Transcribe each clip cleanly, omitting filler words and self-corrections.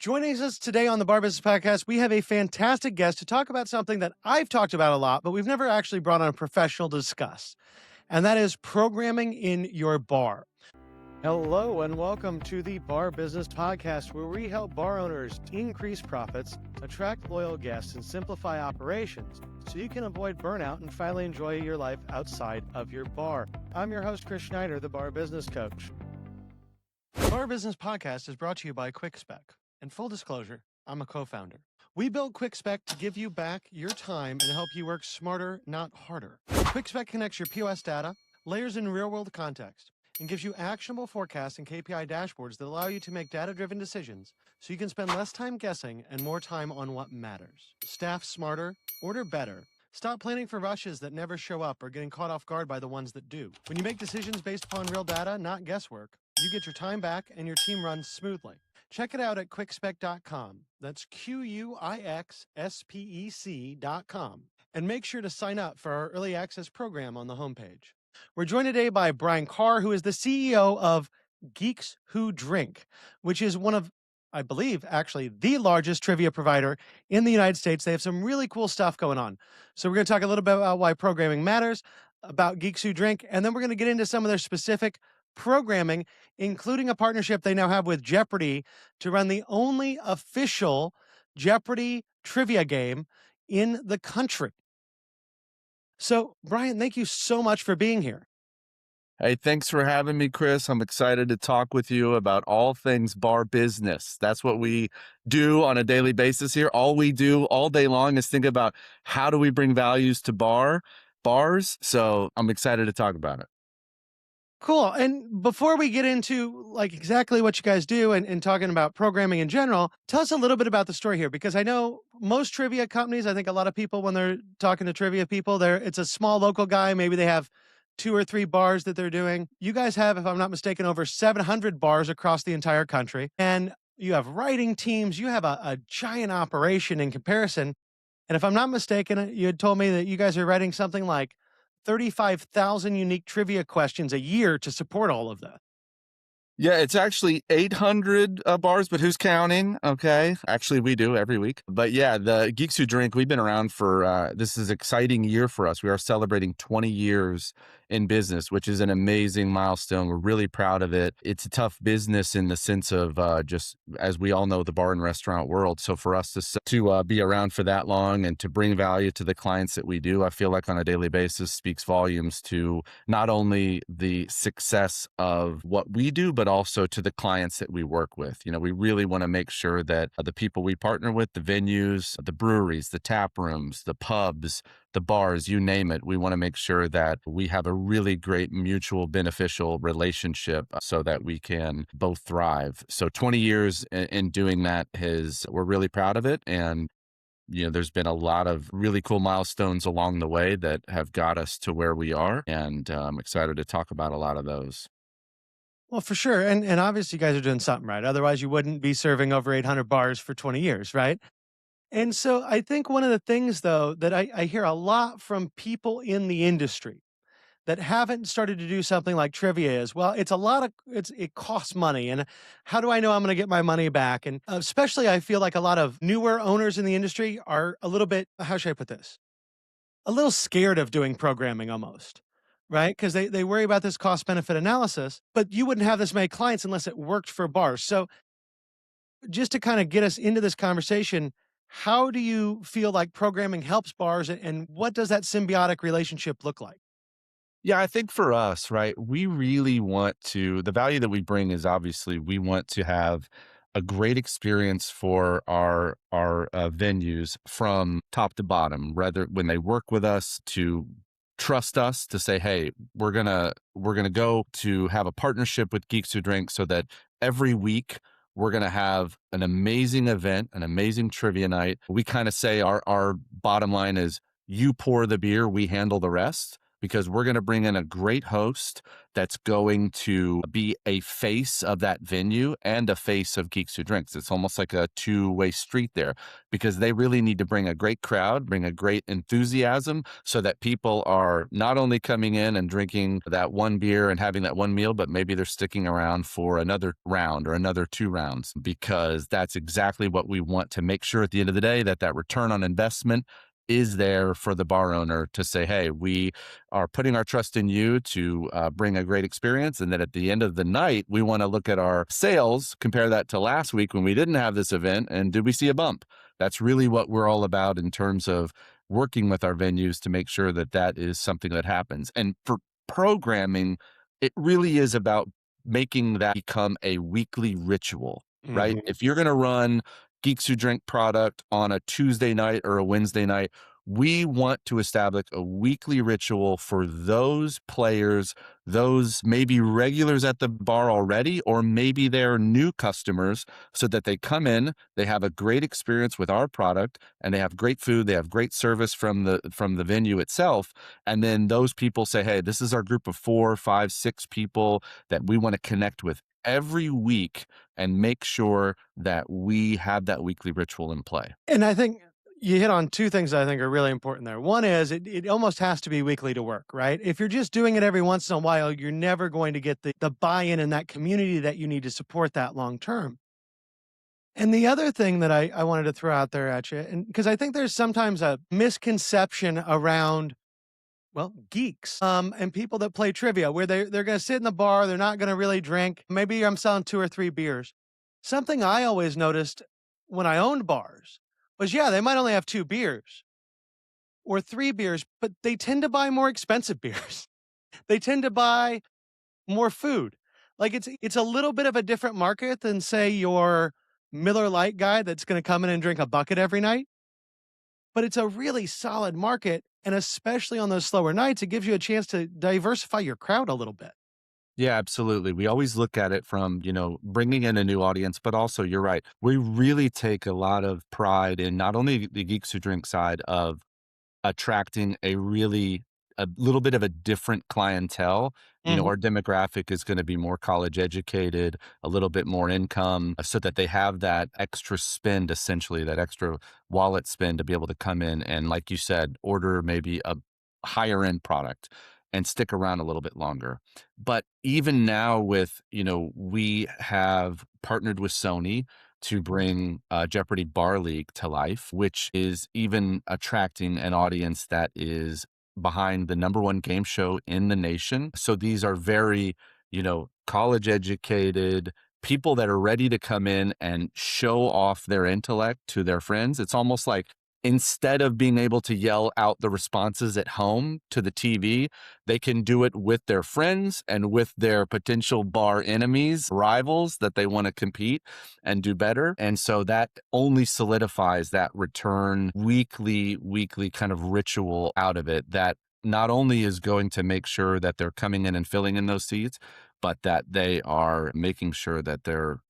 Joining us today on the Bar Business Podcast, we have a fantastic guest to talk about something that I've talked about a lot, but we've never actually brought on a professional to discuss, and that is programming in your bar. Hello, and welcome to the Bar Business Podcast, where we help bar owners increase profits, attract loyal guests, and simplify operations so you can avoid burnout and finally enjoy your life outside of your bar. I'm your host, Chris Schneider, the Bar Business Coach. The Bar Business Podcast is brought to you by QuickSpec. And full disclosure, I'm a co-founder. We built QuickSpec to give you back your time and help you work smarter, not harder. QuickSpec connects your POS data, layers in real-world context, and gives you actionable forecasts and KPI dashboards that allow you to make data-driven decisions so you can spend less time guessing and more time on what matters. Staff smarter, order better. Stop planning for rushes that never show up or getting caught off guard by the ones that do. When you make decisions based upon real data, not guesswork, you get your time back and your team runs smoothly. Check it out at quickspec.com. That's QUIXSPEC.com. And make sure to sign up for our early access program on the homepage. We're joined today by Brian Carr, who is the CEO of Geeks Who Drink, which is one of, I believe, actually the largest trivia provider in the United States. They have some really cool stuff going on. So we're going to talk a little bit about why programming matters, about Geeks Who Drink, and then we're going to get into some of their specific programming, including a partnership they now have with Jeopardy to run the only official Jeopardy trivia game in the country. So, Brian, thank you so much for being here. Hey, thanks for having me, Chris. I'm excited to talk with you about all things bar business. That's what we do on a daily basis here. All we do all day long is think about how do we bring values to bars. So I'm excited to talk about it. Cool. And before we get into like exactly what you guys do and talking about programming in general, tell us a little bit about the story here, because I know most trivia companies, I think a lot of people, when they're talking to trivia people, it's a small local guy. Maybe they have 2 or 3 bars that they're doing. You guys have, if I'm not mistaken, over 700 bars across the entire country. And you have writing teams. You have a giant operation in comparison. And if I'm not mistaken, you had told me that you guys are writing something like 35,000 unique trivia questions a year to support all of that. Yeah, it's actually 800 bars, but who's counting? Okay. Actually, we do every week. But yeah, the Geeks Who Drink, we've been around for, this is an exciting year for us. We are celebrating 20 years in business, which is an amazing milestone. We're really proud of it. It's a tough business in the sense of just, as we all know, the bar and restaurant world. So for us to be around for that long and to bring value to the clients that we do, I feel like on a daily basis speaks volumes to not only the success of what we do, but also to the clients that we work with. You know, we really want to make sure that the people we partner with, the venues, the breweries, the tap rooms, the pubs, the bars, you name it, we want to make sure that we have a really great mutual beneficial relationship so that we can both thrive. So 20 years in doing that we're really proud of it. And you know, there's been a lot of really cool milestones along the way that have got us to where we are. And I'm excited to talk about a lot of those. Well, for sure. And obviously you guys are doing something right. Otherwise you wouldn't be serving over 800 bars for 20 years, right? And so I think one of the things, though, that I hear a lot from people in the industry that haven't started to do something like trivia is, well, it costs money. And how do I know I'm going to get my money back? And especially I feel like a lot of newer owners in the industry are a little bit, how should I put this? A little scared of doing programming almost, right? Because they worry about this cost benefit analysis, but you wouldn't have this many clients unless it worked for bars. So just to kind of get us into this conversation, how do you feel like programming helps bars, and what does that symbiotic relationship look like? Yeah, I think for us, right, we really the value that we bring is obviously we want to have a great experience for our venues from top to bottom, whether when they work with us to trust us to say, hey, we're gonna go to have a partnership with Geeks Who Drink so that every week we're going to have an amazing event, an amazing trivia night. We kind of say our bottom line is you pour the beer, we handle the rest. because we're going to bring in a great host that's going to be a face of that venue and a face of Geeks Who Drinks. It's almost like a two-way street there, because they really need to bring a great crowd, bring a great enthusiasm, so that people are not only coming in and drinking that one beer and having that one meal, but maybe they're sticking around for another round or another 2 rounds, because that's exactly what we want to make sure at the end of the day, that that return on investment is there for the bar owner to say, hey, we are putting our trust in you to bring a great experience. And then at the end of the night, we want to look at our sales, compare that to last week when we didn't have this event, and did we see a bump? That's really what we're all about in terms of working with our venues to make sure that that is something that happens. And for programming, it really is about making that become a weekly ritual, right? Mhm. If you're going to run Geeks Who Drink product on a Tuesday night or a Wednesday night, we want to establish a weekly ritual for those players, those maybe regulars at the bar already, or maybe they're new customers, so that they come in, they have a great experience with our product, and they have great food, they have great service from the venue itself. And then those people say, hey, this is our group of 4, 5, 6 people that we want to connect with every week, and make sure that we have that weekly ritual in play. And I think you hit on 2 things that I think are really important there. One is it almost has to be weekly to work, right? If you're just doing it every once in a while, you're never going to get the buy-in in that community that you need to support that long term. And the other thing that I wanted to throw out there at you, and because I think there's sometimes a misconception around, well, geeks, and people that play trivia where they're gonna sit in the bar, they're not gonna really drink. Maybe I'm selling 2 or 3 beers. Something I always noticed when I owned bars was, yeah, they might only have 2 beers or 3 beers, but they tend to buy more expensive beers. They tend to buy more food. Like, it's a little bit of a different market than, say, your Miller Lite guy that's gonna come in and drink a bucket every night, but it's a really solid market, and especially on those slower nights, it gives you a chance to diversify your crowd a little bit. Yeah, absolutely. We always look at it from, bringing in a new audience, but also you're right. We really take a lot of pride in not only the Geeks Who Drink side of attracting a little bit of a different clientele. Mhm. Our demographic is going to be more college educated, a little bit more income, so that they have that extra spend, essentially, that extra wallet spend to be able to come in and, like you said, order maybe a higher end product and stick around a little bit longer. But even now we have partnered with Sony to bring Jeopardy Bar League to life, which is even attracting an audience that is behind the number one game show in the nation. So these are very, college educated people that are ready to come in and show off their intellect to their friends. It's almost like, instead of being able to yell out the responses at home to the TV, they can do it with their friends and with their potential bar enemies, rivals that they want to compete and do better. And so that only solidifies that return weekly kind of ritual out of it, that not only is going to make sure that they're coming in and filling in those seats, but that they are making sure that they're,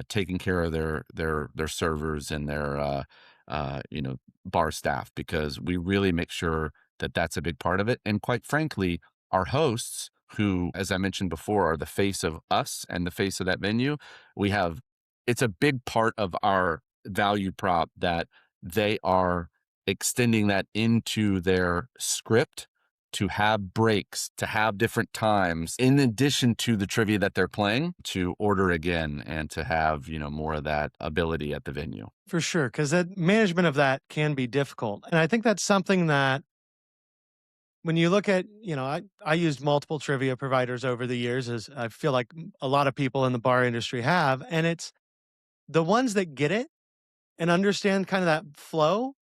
taking care of their servers and their uh, you know bar staff, because we really make sure that that's a big part of it. And quite frankly, our hosts, who, as I mentioned before, are the face of us and the face of that venue, we have it's a big part of our value prop that they are extending that into their script, to have breaks, to have different times, in addition to the trivia that they're playing, to order again and to have, more of that ability at the venue. For sure, because that management of that can be difficult. And I think that's something that when you look at, I used multiple trivia providers over the years, as I feel like a lot of people in the bar industry have. And it's the ones that get it and understand kind of that flow.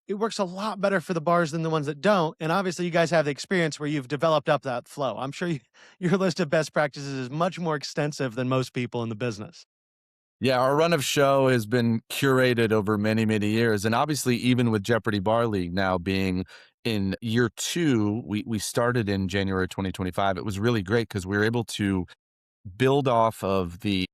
It works a lot better for the bars than the ones that don't. And obviously, you guys have the experience where you've developed up that flow. I'm sure your list of best practices is much more extensive than most people in the business. Yeah, our run of show has been curated over many, many years. And obviously, even with Jeopardy Bar League now being in year 2, we started in January 2025. It was really great because we were able to build off of the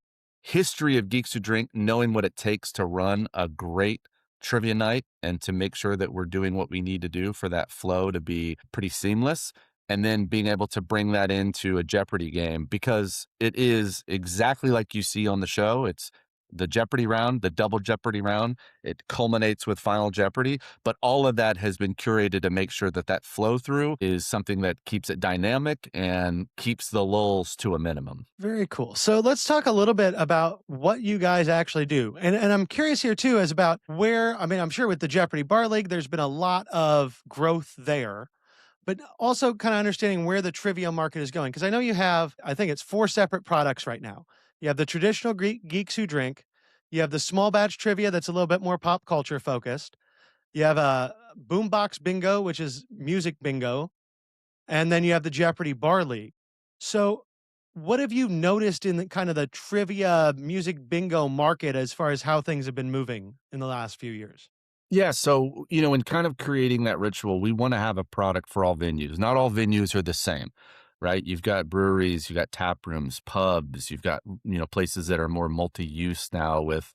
history of Geeks Who Drink, knowing what it takes to run a great trivia night and to make sure that we're doing what we need to do for that flow to be pretty seamless. And then being able to bring that into a Jeopardy game because it is exactly like you see on the show. It's the Jeopardy round, the double Jeopardy round. It culminates with Final Jeopardy, but all of that has been curated to make sure that that flow through is something that keeps it dynamic and keeps the lulls to a minimum. Very cool. So let's talk a little bit about what you guys actually do. And I'm curious here too, is about where, I mean, I'm sure with the Jeopardy Bar League, there's been a lot of growth there, but also kind of understanding where the trivia market is going. Because I know you have, I think it's four separate products right now. You have the traditional Geeks Who Drink, you have the small batch trivia that's a little bit more pop culture focused, you have a boombox bingo, which is music bingo, and then you have the Jeopardy Bar League. So, what have you noticed in the kind of the trivia music bingo market as far as how things have been moving in the last few years? Yeah, so, in kind of creating that ritual, we wanna have a product for all venues. Not all venues are the same, right? You've got breweries, you've got tap rooms, pubs, you've got, places that are more multi-use now with,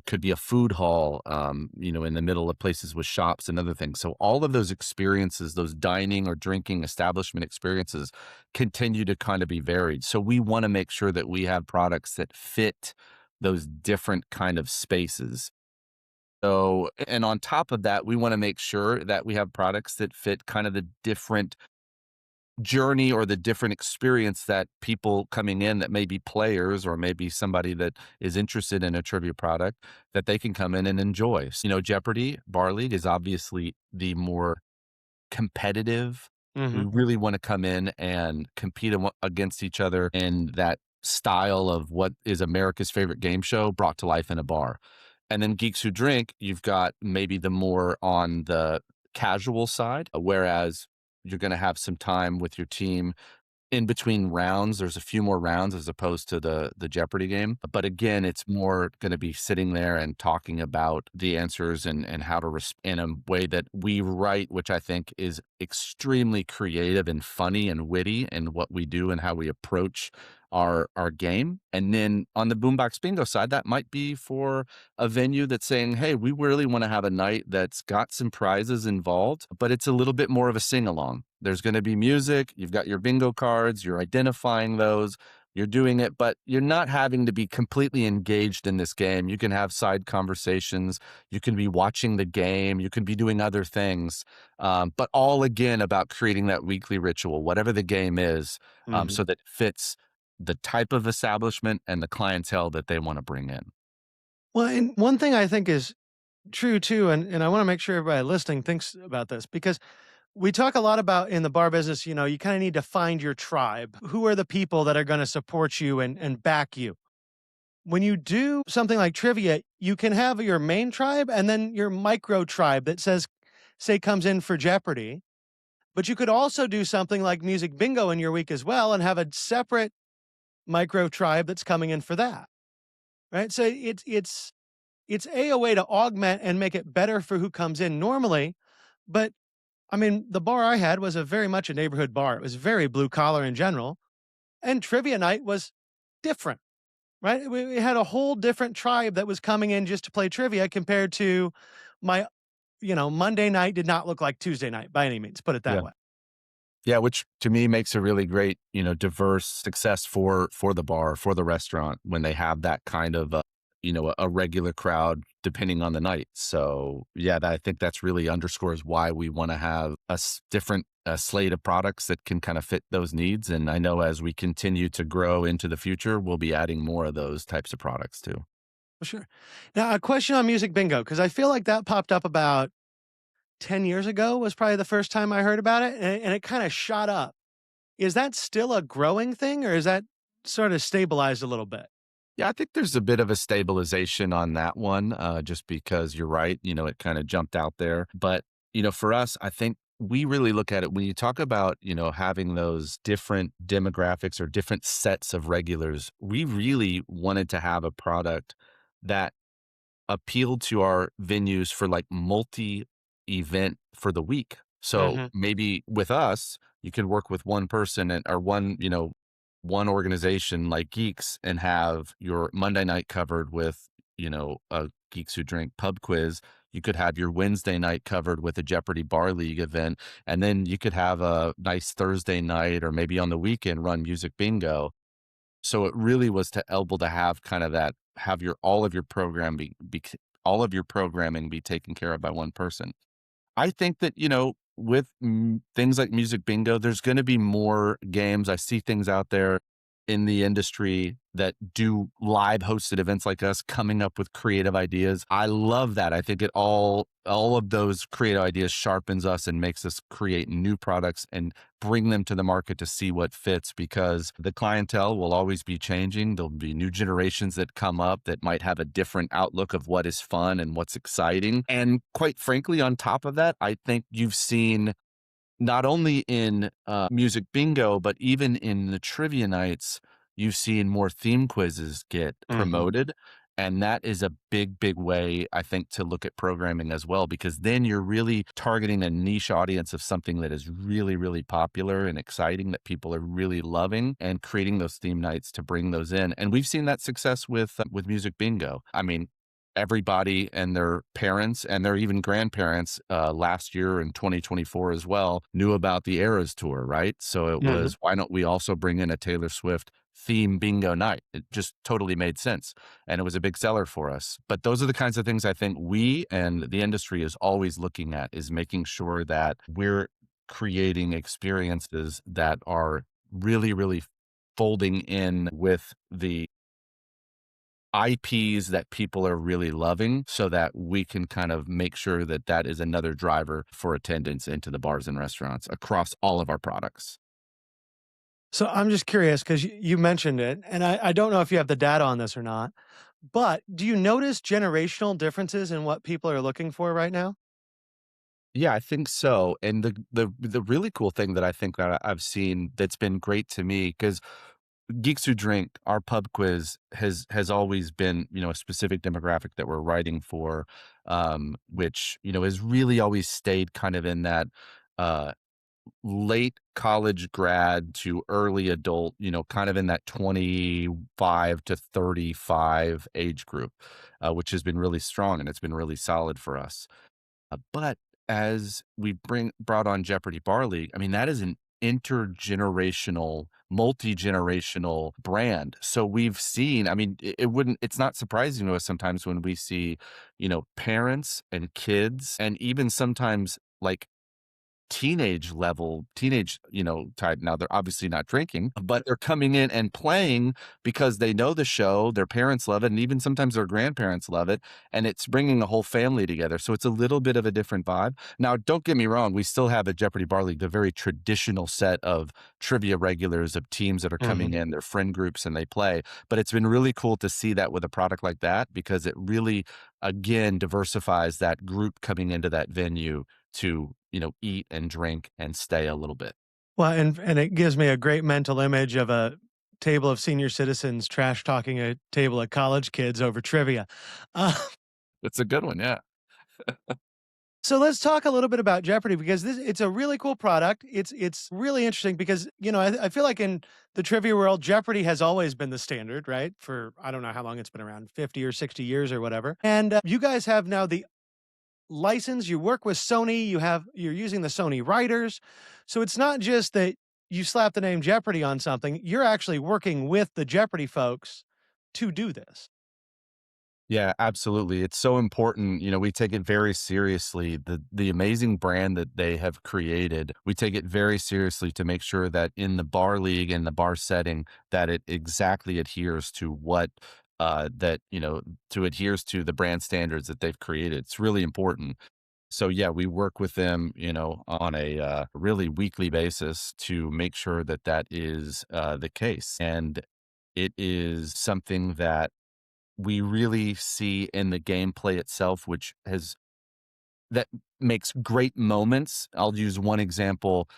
could be a food hall, in the middle of places with shops and other things. So all of those experiences, those dining or drinking establishment experiences continue to kind of be varied. So we wanna make sure that we have products that fit those different kind of spaces. So, and on top of that, we wanna make sure that we have products that fit kind of the different journey or the different experience that people coming in that may be players or maybe somebody that is interested in a trivia product that they can come in and enjoy. Jeopardy! Bar League is obviously the more competitive. We Mhm. really wanna come in and compete against each other in that style of what is America's favorite game show brought to life in a bar. And then Geeks Who Drink, you've got maybe the more on the casual side, whereas you're gonna have some time with your team in between rounds. There's a few more rounds as opposed to the Jeopardy game. But again, it's more gonna be sitting there and talking about the answers and how to in a way that we write, which I think is extremely creative and funny and witty in what we do and how we approach our game. And then on the Boombox Bingo side, that might be for a venue that's saying, hey, we really want to have a night that's got some prizes involved, but it's a little bit more of a sing along. There's going to be music. You've got your bingo cards. You're identifying those. You're doing it, but you're not having to be completely engaged in this game. You can have side conversations. You can be watching the game. You can be doing other things, but all again about creating that weekly ritual, whatever the game is, Mhm. so that it fits the type of establishment and the clientele that they want to bring in. Well, and one thing I think is true too, and I want to make sure everybody listening thinks about this because we talk a lot about in the bar business, you kind of need to find your tribe. Who are the people that are going to support you and back you? When you do something like trivia, you can have your main tribe and then your micro tribe that say comes in for Jeopardy. But you could also do something like music bingo in your week as well and have a separate micro tribe that's coming in for that. Right. So it's a way to augment and make it better for who comes in normally. But I mean, the bar I had was a very much a neighborhood bar. It was very blue collar in general. And trivia night was different, right? We had a whole different tribe that was coming in just to play trivia compared to my, Monday night did not look like Tuesday night by any means, put it that Yeah. way. Yeah, which to me makes a really great, diverse success for the bar, for the restaurant when they have that kind of, a regular crowd depending on the night. So yeah, I think that's really underscores why we want to have a different slate of products that can kind of fit those needs. And I know as we continue to grow into the future, we'll be adding more of those types of products too. For sure. Now, a question on music bingo, because I feel like that popped up about 10 years ago was probably the first time I heard about it, and it kind of shot up. Is that still a growing thing, or is that sort of stabilized a little bit? Yeah, I think there's a bit of a stabilization on that one, just because you're right. It kind of jumped out there. But, for us, I think we really look at it when you talk about, having those different demographics or different sets of regulars, we really wanted to have a product that appealed to our venues for like multi event for the week. So Mhm. maybe with us, you can work with one person or one organization like Geeks and have your Monday night covered with a Geeks Who Drink pub quiz, you could have your Wednesday night covered with a Jeopardy Bar League event, and then you could have a nice Thursday night or maybe on the weekend run music bingo. So it really was to able to have kind of that have your all of your program be all of your programming be taken care of by one person. I think that, with things like music bingo, there's going to be more games. I see things out there in the industry that do live hosted events like us coming up with creative ideas. I love that. I think all of those creative ideas sharpens us and makes us create new products and bring them to the market to see what fits, because the clientele will always be changing. There'll be new generations that come up that might have a different outlook of what is fun and what's exciting. And quite frankly, on top of that, I think you've seen not only in music bingo, but even in the trivia nights, you've seen more theme quizzes get Mhm. promoted. And that is a big, big way, I think, to look at programming as well, because then you're really targeting a niche audience of something that is really, really popular and exciting that people are really loving, and creating those theme nights to bring those in. And we've seen that success with music bingo. I mean, everybody and their parents and their even grandparents last year in 2024 as well knew about the Eras tour, right? So it Mhm. was, why don't we also bring in a Taylor Swift theme bingo night? It just totally made sense. And it was a big seller for us. But those are the kinds of things I think we and the industry is always looking at, is making sure that we're creating experiences that are really, really folding in with the IPs that people are really loving, so that we can kind of make sure that that is another driver for attendance into the bars and restaurants across all of our products. So I'm just curious because you mentioned it, and I don't know if you have the data on this or not, but do you notice generational differences in what people are looking for right now? Yeah, I think so. And the really cool thing that I think that I've seen that's been great to me, because Geeks Who Drink, our pub quiz has always been, a specific demographic that we're writing for, which, has really always stayed kind of in that uh late college grad to early adult, kind of in that 25 to 35 age group, which has been really strong and it's been really solid for us. But as we brought on Jeopardy Bar League, I mean, that is an intergenerational, multi-generational brand. So we've seen, I mean, it's not surprising to us sometimes when we see, parents and kids, and even sometimes like teenage, type. Now they're obviously not drinking, but they're coming in and playing because they know the show, their parents love it, and even sometimes their grandparents love it, and it's bringing a whole family together. So it's a little bit of a different vibe. Now, don't get me wrong, we still have at Jeopardy Bar League the very traditional set of trivia regulars, of teams that are coming Mhm. in, their friend groups, and they play. But it's been really cool to see that with a product like that, because it really, again, diversifies that group coming into that venue to, eat and drink and stay a little bit. Well, and it gives me a great mental image of a table of senior citizens trash talking a table of college kids over trivia. Uh, It's a good one, yeah. so let's talk a little bit about Jeopardy because it's a really cool product. It's really interesting because I feel like in the trivia world, Jeopardy has always been the standard, right? For I don't know how long it's been around, 50 or 60 years or whatever. And you guys have now the license, you work with Sony, you're using the Sony writers. So it's not just that you slap the name Jeopardy on something, you're actually working with the Jeopardy folks to do this. Yeah, absolutely. It's so important. We take it very seriously. The amazing brand that they have created, we take it very seriously to make sure that in the bar league and the bar setting, that it exactly adheres to what to adheres to the brand standards that they've created. It's really important. So yeah, we work with them, on a really weekly basis to make sure that that is the case. And it is something that we really see in the gameplay itself, which has that makes great moments. I'll use one example.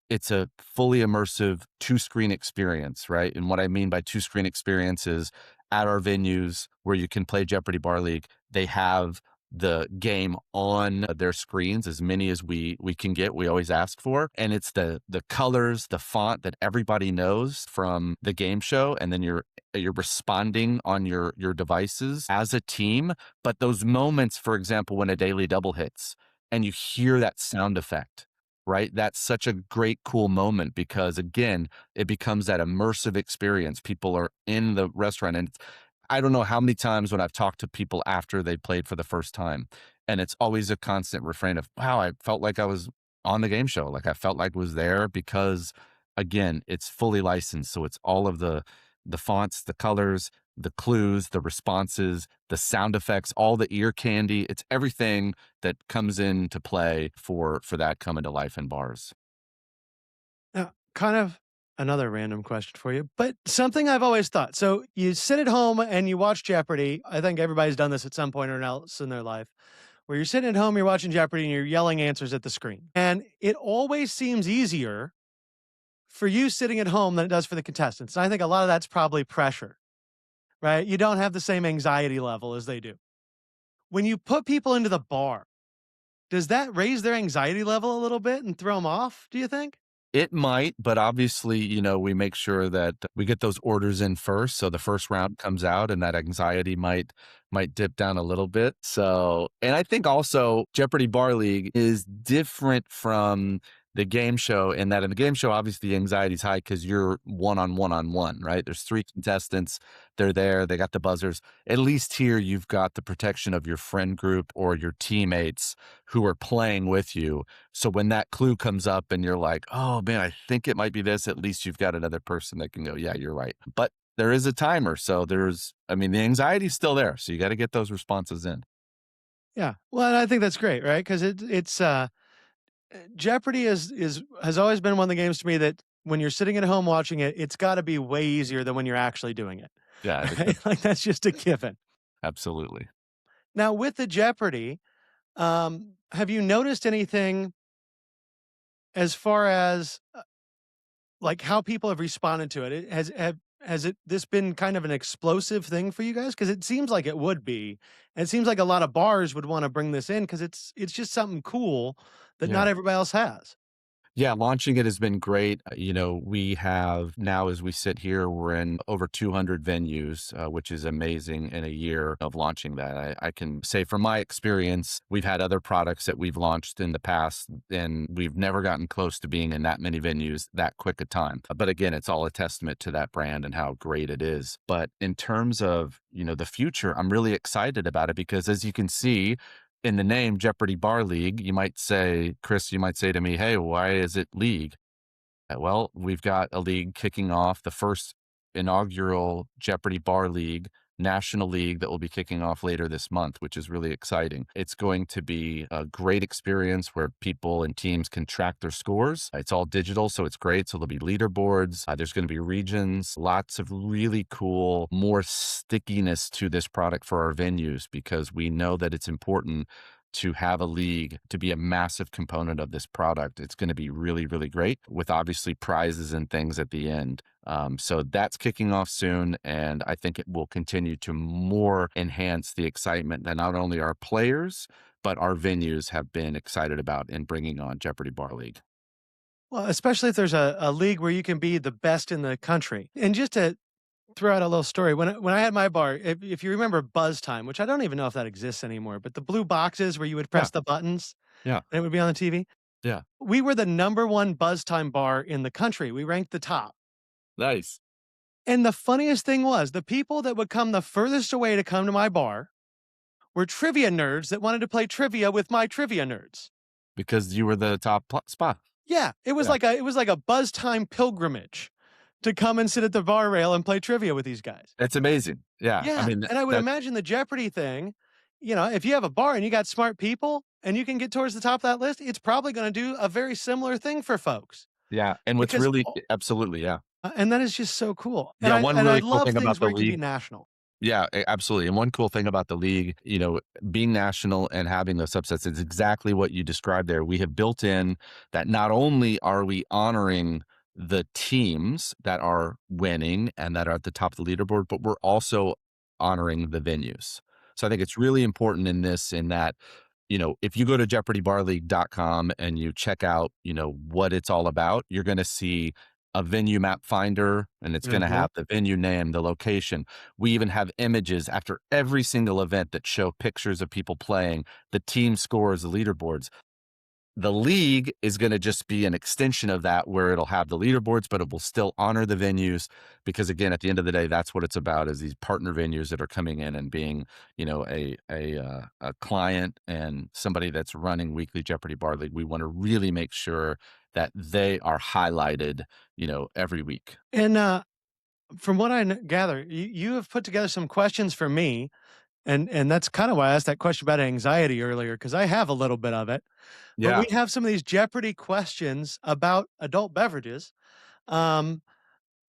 It's a fully immersive two-screen experience, right? And what I mean by two-screen experience is at our venues where you can play Jeopardy Bar League, they have the game on their screens, as many as we can get. We always ask for, and it's the colors, the font that everybody knows from the game show, and then you're responding on your devices as a team. But those moments, for example, when a daily double hits and you hear that sound effect, right? That's such a great, cool moment because again, it becomes that immersive experience. People are in the restaurant, and I don't know how many times when I've talked to people after they played for the first time, and it's always a constant refrain of, wow, I felt like I was on the game show. Like I felt like I was there because again, it's fully licensed. So it's all of the fonts, the colors, the clues, the responses, the sound effects, all the ear candy. It's everything that comes into play for that coming to life in bars. Now, kind of another random question for you, but something I've always thought. So you sit at home and you watch Jeopardy. I think everybody's done this at some point or else in their life, where you're sitting at home, you're watching Jeopardy, and you're yelling answers at the screen. And it always seems easier for you sitting at home than it does for the contestants. And I think a lot of that's probably pressure, right? You don't have the same anxiety level as they do. When you put people into the bar, does that raise their anxiety level a little bit and throw them off, do you think? It might, but obviously, we make sure that we get those orders in first. So the first round comes out and that anxiety might dip down a little bit. So, and I think also Jeopardy Bar League is different from the game show in that in the game show, obviously the anxiety is high because you're on one, right? There's three contestants. They're there. They got the buzzers. At least here, you've got the protection of your friend group or your teammates who are playing with you. So when that clue comes up and you're like, oh man, I think it might be this, at least you've got another person that can go, yeah, you're right. But there is a timer. So I mean, the anxiety's still there. So you got to get those responses in. Yeah. Well, and I think that's great, right? Because it's Jeopardy is has always been one of the games to me that when you're sitting at home watching it, it's got to be way easier than when you're actually doing it. Yeah, Right? Like that's just a given. absolutely. Now, with the Jeopardy, have you noticed anything as far as like how people have responded to it? Has it this been kind of an explosive thing for you guys? Because it seems like it would be. And it seems like a lot of bars would want to bring this in because it's just something cool that Yeah. not everybody else has. Yeah, launching it has been great. We have now, as we sit here, we're in over 200 venues, which is amazing in a year of launching that. I can say from my experience, we've had other products that we've launched in the past, and we've never gotten close to being in that many venues that quick a time. But again, it's all a testament to that brand and how great it is. But in terms of, the future, I'm really excited about it because as you can see, in the name Jeopardy Bar League, you might say, Chris, you might say to me, hey, why is it league? Well, we've got a league kicking off the first inaugural Jeopardy Bar League, National League that will be kicking off later this month, which is really exciting. It's going to be a great experience where people and teams can track their scores. It's all digital, so it's great. So there'll be leaderboards. There's going to be regions, lots of really cool, more stickiness to this product for our venues because we know that it's important to have a league to be a massive component of this product. It's going to be really, really great with obviously prizes and things at the end. So that's kicking off soon. And I think it will continue to more enhance the excitement that not only our players, but our venues have been excited about in bringing on Jeopardy Bar League. Well, especially if there's a league where you can be the best in the country. And just to throw out a little story, when I had my bar, if you remember Buzz Time, which I don't even know if that exists anymore, but the blue boxes where you would Yeah. press the buttons Yeah. and it would be on the TV. Yeah. We were the number one Buzz Time bar in the country. We ranked the top. Nice. And the funniest thing was the people that would come the furthest away to come to my bar were trivia nerds that wanted to play trivia with my trivia nerds. Because you were the top spot. Yeah, Yeah. it was like a Buzz Time pilgrimage to come and sit at the bar rail and play trivia with these guys. It's amazing. Yeah. I Yeah, mean, and I would that, imagine the Jeopardy thing, if you have a bar and you got smart people and you can get towards the top of that list, it's probably gonna do a very similar thing for folks yeah. And what's because really, absolutely. Yeah. and that is just so cool. And Yeah. I One and I really cool love thing things about the where it can be league. national. Yeah, absolutely. And one cool thing about the league, being national and having those subsets is exactly what you described there. We have built in that not only are we honoring the teams that are winning and that are at the top of the leaderboard, but we're also honoring the venues. So I think it's really important in that, if you go to jeopardybarleague.com and you check out, what it's all about, you're going to see a venue map finder, and it's going to Mhm. have the venue name, the location. We even have images after every single event that show pictures of people playing, the team scores, the leaderboards. The league is going to just be an extension of that, where it'll have the leaderboards, but it will still honor the venues, because again, at the end of the day, that's what it's about, is these partner venues that are coming in and being, a client and somebody that's running weekly Jeopardy Bar League. We want to really make sure that they are highlighted, every week. And from what I gather, you have put together some questions for me, and that's kind of why I asked that question about anxiety earlier, because I have a little bit of it. But we Yeah. have some of these Jeopardy questions about adult beverages um,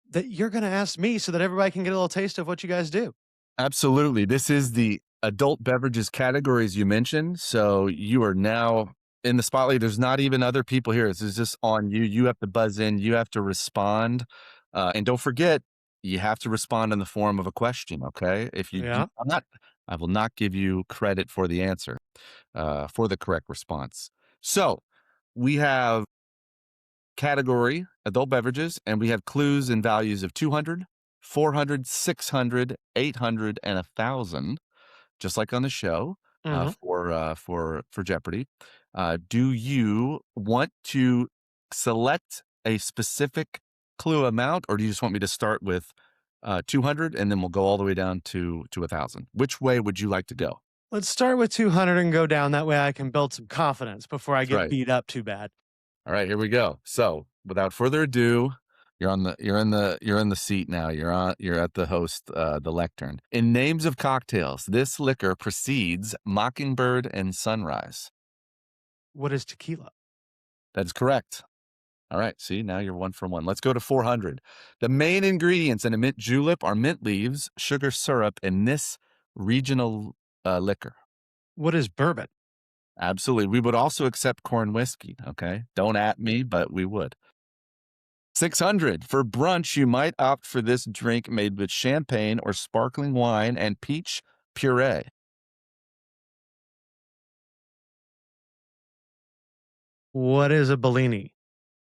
that you're going to ask me, so that everybody can get a little taste of what you guys do. Absolutely. This is the adult beverages categories you mentioned. So you are now in the spotlight. There's not even other people here. This is just on you. You have to buzz in, you have to respond. And don't forget, you have to respond in the form of a question. Okay. If you do Yeah. not, I will not give you credit for the answer, for the correct response. So we have category adult beverages, and we have clues and values of 200, 400, 600, 800, and 1,000, just like on the show, Hmm. for Jeopardy. Do you want to select a specific clue amount, or do you just want me to start with 200 and then we'll go all the way down to 1,000? Which way would you like to go? Let's start with 200 and go down. That way I can build some confidence before I That's get right. beat up too bad. All right, here we go. So, without further ado, you're in the seat now. You're at the host, the lectern. In names of cocktails, this liquor precedes Mockingbird and Sunrise. What is tequila? That is correct. All right, see, now you're one for one. Let's go to 400. The main ingredients in a mint julep are mint leaves, sugar syrup, and this regional liquor. What is bourbon? Absolutely. We would also accept corn whiskey. Okay. Don't at me, but we would. 600. For brunch, you might opt for this drink made with champagne or sparkling wine and peach puree. What is a Bellini?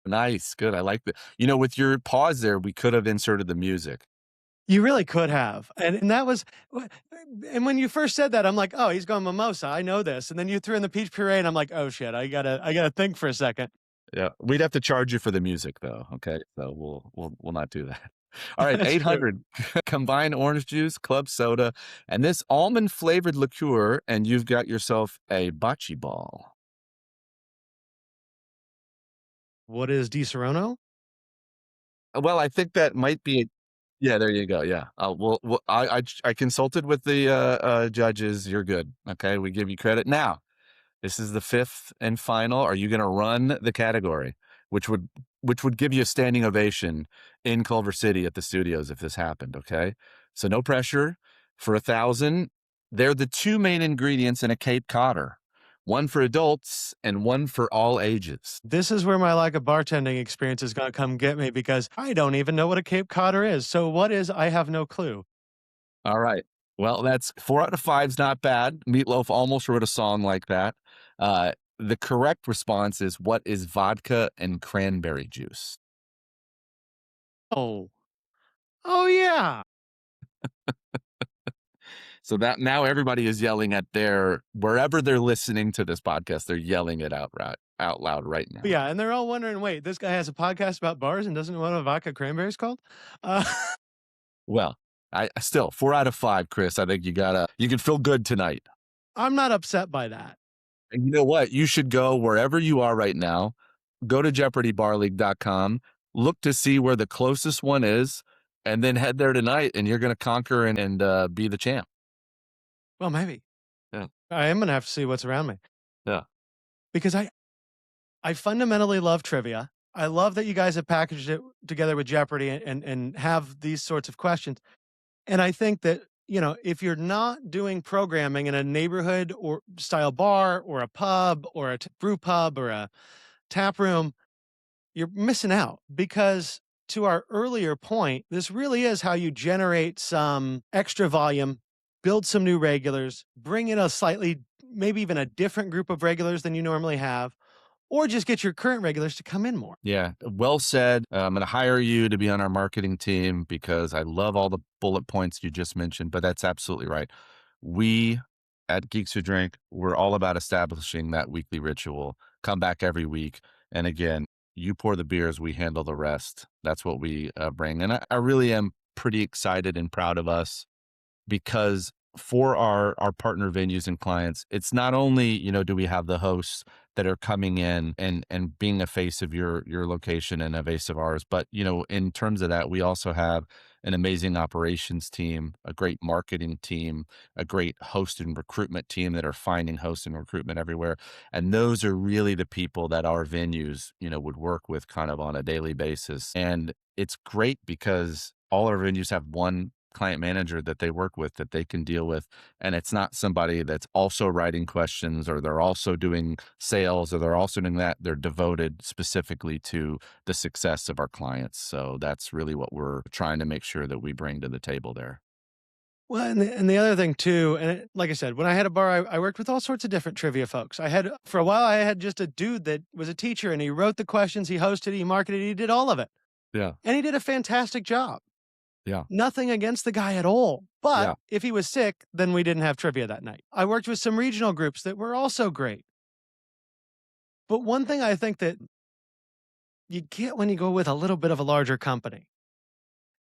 Nice. Good. I like that. With your pause there, we could have inserted the music. You really could have. And that was and when you first said that, I'm like, "Oh, he's going mimosa. I know this." And then you threw in the peach puree and I'm like, "Oh shit, I gotta think for a second." Yeah. We'd have to charge you for the music though. Okay. So we'll not do that. All right. That's true. 800. Combine orange juice, club soda, and this almond flavored liqueur, and you've got yourself a bocce ball. What is Di Serono? Well, I think that might be. Yeah, there you go. Yeah. Well, I consulted with the judges. You're good. Okay, we give you credit. Now, this is the fifth and final. Are you going to run the category, which would which would give you a standing ovation in Culver City at the studios if this happened? Okay, so no pressure. For 1,000, they're the two main ingredients in a Cape Codder, one for adults and one for all ages. This is where my lack of bartending experience is gonna come get me, because I don't even know what a Cape Codder is. So what is I have no clue. All right. Well, that's 4 out of 5's not bad. Meatloaf almost wrote a song like that. The correct response is, what is vodka and cranberry juice? Oh. Oh yeah. So that now everybody is yelling at wherever they're listening to this podcast, they're yelling it out loud right now. Yeah, and they're all wondering, wait, this guy has a podcast about bars and doesn't know what a vodka cranberry is called? Uh, Well, I still 4 out of 5, Chris. I think you can feel good tonight. I'm not upset by that. And you know what? You should go wherever you are right now. Go to jeopardybarleague.com, look to see where the closest one is, and then head there tonight, and you're going to conquer and be the champ. Well, maybe. Yeah. I am gonna have to see what's around me, Yeah. because I fundamentally love trivia. I love that you guys have packaged it together with Jeopardy and have these sorts of questions. And I think that, if you're not doing programming in a neighborhood or style bar or a pub or a brew pub or a tap room, you're missing out, because to our earlier point, this really is how you generate some extra volume build some new regulars, bring in a slightly, maybe even a different group of regulars than you normally have, or just get your current regulars to come in more. Yeah, well said. I'm going to hire you to be on our marketing team because I love all the bullet points you just mentioned, but that's absolutely right. We at Geeks Who Drink, we're all about establishing that weekly ritual. Come back every week. And again, you pour the beers, we handle the rest. That's what we bring. And I really am pretty excited and proud of us because for our partner venues and clients, it's not only, do we have the hosts that are coming in and being a face of your location and a face of ours, but in terms of that, we also have an amazing operations team, a great marketing team, a great host and recruitment team that are finding hosts and recruitment everywhere. And those are really the people that our venues, would work with kind of on a daily basis. And it's great because all our venues have one client manager that they work with that they can deal with. And it's not somebody that's also writing questions or they're also doing sales or they're also doing that. They're devoted specifically to the success of our clients. So that's really what we're trying to make sure that we bring to the table there. Well, and the other thing too, like I said, when I had a bar, I worked with all sorts of different trivia folks. For a while, I had just a dude that was a teacher and he wrote the questions, he hosted, he marketed, he did all of it. Yeah. And he did a fantastic job. Yeah. Nothing against the guy at all. But Yeah. if he was sick, then we didn't have trivia that night. I worked with some regional groups that were also great. But one thing I think that you get when you go with a little bit of a larger company,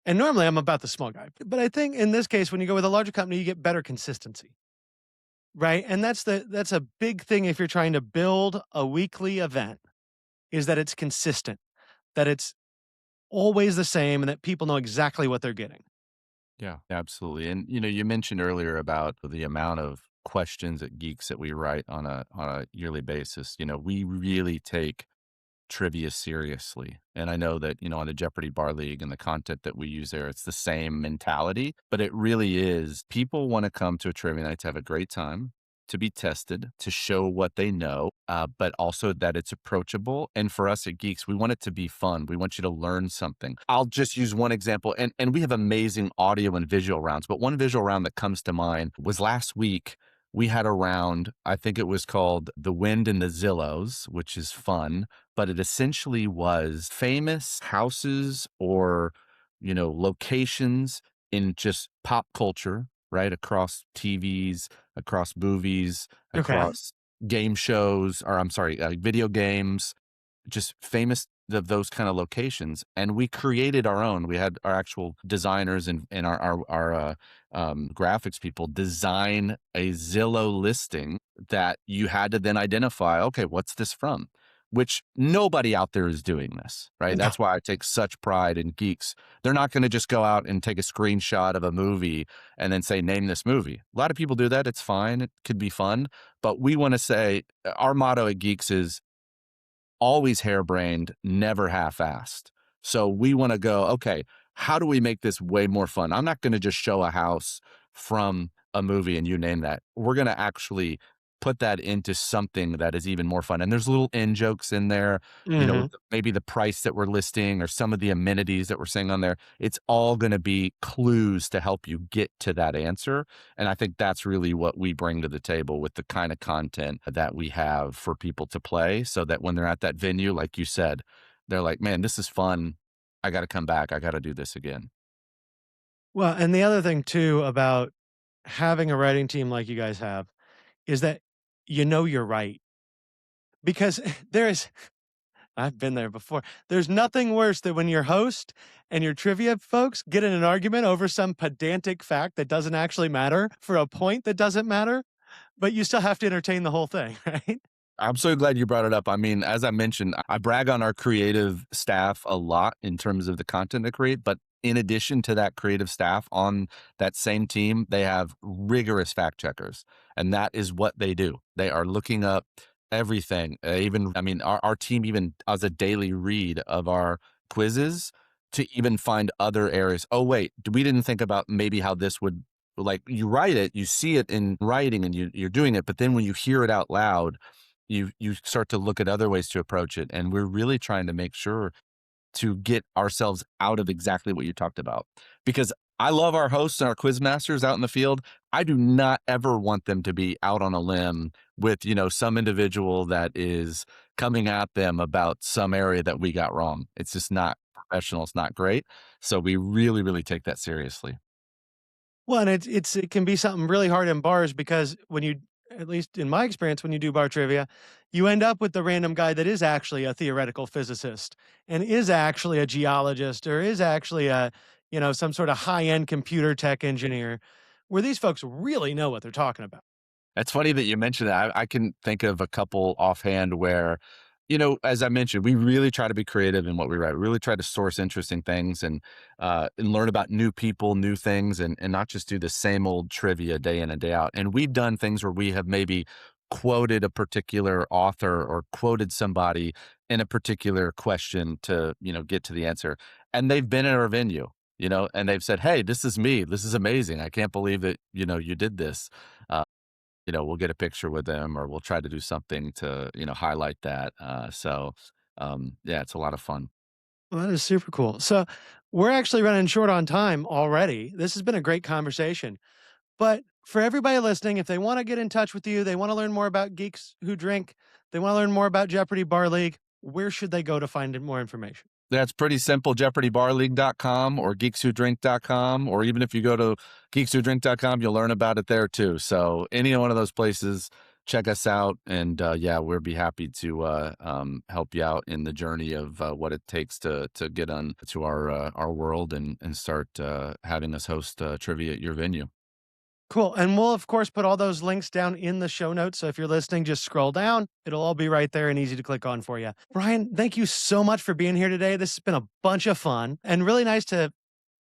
and normally I'm about the small guy, but I think in this case, when you go with a larger company, you get better consistency, right? And that's a big thing if you're trying to build a weekly event, is that it's consistent, that it's always the same, and that people know exactly what they're getting. Yeah, absolutely. And you mentioned earlier about the amount of questions at Geeks that we write on a yearly basis. We really take trivia seriously. And I know that, on the Jeopardy Bar League and the content that we use there, it's the same mentality, but it really is. People want to come to a trivia night to have a great time, to be tested, to show what they know, but also that it's approachable. And for us at Geeks, we want it to be fun. We want you to learn something. I'll just use one example, and we have amazing audio and visual rounds, but one visual round that comes to mind was last week. We had a round, I think it was called The Wind and the Zillows, which is fun, but it essentially was famous houses or, locations in just pop culture, right? Across TVs, across movies, Okay. across game shows, or I'm sorry, video games, just famous of those kind of locations. And we created our own. We had our actual designers and our graphics people design a Zillow listing that you had to then identify, okay, what's this from? Which nobody out there is doing this, right? No. That's why I take such pride in Geeks. They're not going to just go out and take a screenshot of a movie and then say, name this movie. A lot of people do that. It's fine. It could be fun. But we want to say our motto at Geeks is always harebrained, never half-assed. So we want to go, okay, how do we make this way more fun? I'm not going to just show a house from a movie and you name that. We're going to actually put that into something that is even more fun. And there's little in jokes in there, Mhm. maybe the price that we're listing or some of the amenities that we're saying on there. It's all going to be clues to help you get to that answer. And I think that's really what we bring to the table with the kind of content that we have for people to play so that when they're at that venue, like you said, they're like, man, this is fun. I got to come back. I got to do this again. Well, and the other thing too about having a writing team like you guys have is that you're right. Because there is I've been there before. There's nothing worse than when your host and your trivia folks get in an argument over some pedantic fact that doesn't actually matter for a point that doesn't matter, but you still have to entertain the whole thing, right? I'm so glad you brought it up. I mean, as I mentioned, I brag on our creative staff a lot in terms of the content they create, but in addition to that creative staff on that same team, they have rigorous fact checkers. And that is what they do. They are looking up everything. Even, I mean, our team even does a daily read of our quizzes to even find other areas. Oh, wait, we didn't think about maybe how this would, like, you write it, you see it in writing and you're doing it, but then when you hear it out loud, you start to look at other ways to approach it. And we're really trying to make sure to get ourselves out of exactly what you talked about. Because I love our hosts and our quiz masters out in the field. I do not ever want them to be out on a limb with, some individual that is coming at them about some area that we got wrong. It's just not professional. It's not great. So we really, really take that seriously. Well, and it can be something really hard in bars because when you, at least in my experience, when you do bar trivia, you end up with the random guy that is actually a theoretical physicist and is actually a geologist or is actually some sort of high-end computer tech engineer, where these folks really know what they're talking about. It's funny that you mentioned that. I can think of a couple offhand where, as I mentioned, we really try to be creative in what we write. We really try to source interesting things and learn about new people, new things, and not just do the same old trivia day in and day out. And we've done things where we have maybe quoted a particular author or quoted somebody in a particular question to, get to the answer. And they've been at our venue, and they've said, "Hey, this is me. This is amazing. I can't believe that, you did this." We'll get a picture with them or we'll try to do something to, highlight that. Yeah, it's a lot of fun. Well, that is super cool. So we're actually running short on time already. This has been a great conversation. But for everybody listening, if they want to get in touch with you, they want to learn more about Geeks Who Drink, they want to learn more about Jeopardy Bar League, where should they go to find more information? That's pretty simple. JeopardyBarLeague.com or GeeksWhoDrink.com, or even if you go to GeeksWhoDrink.com, you'll learn about it there too. So any one of those places, check us out. And yeah, we'll be happy to help you out in the journey of what it takes to get on to our world and start having us host trivia at your venue. Cool. And we'll, of course, put all those links down in the show notes. So if you're listening, just scroll down. It'll all be right there and easy to click on for you. Brian, thank you so much for being here today. This has been a bunch of fun and really nice to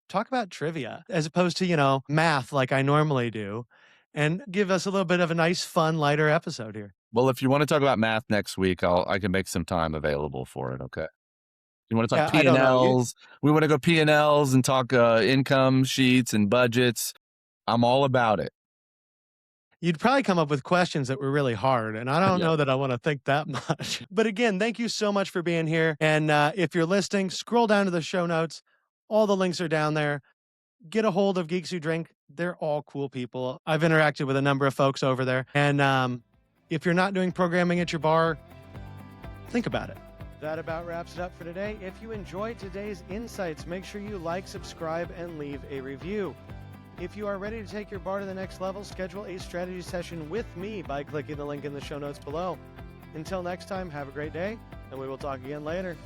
talk about trivia as opposed to, math like I normally do, and give us a little bit of a nice, fun, lighter episode here. Well, if you want to talk about math next week, I can make some time available for it. Okay. You want to talk Yeah, I don't know. P&Ls? We want to go P&Ls and talk income sheets and budgets. I'm all about it. You'd probably come up with questions that were really hard, and I don't Yeah. know that I want to think that much. But again, thank you so much for being here. And if you're listening, scroll down to the show notes. All the links are down there. Get a hold of Geeks Who Drink. They're all cool people. I've interacted with a number of folks over there. And if you're not doing programming at your bar, think about it. That about wraps it up for today. If you enjoyed today's insights, make sure you like, subscribe, and leave a review. If you are ready to take your bar to the next level, schedule a strategy session with me by clicking the link in the show notes below. Until next time, have a great day, and we will talk again later.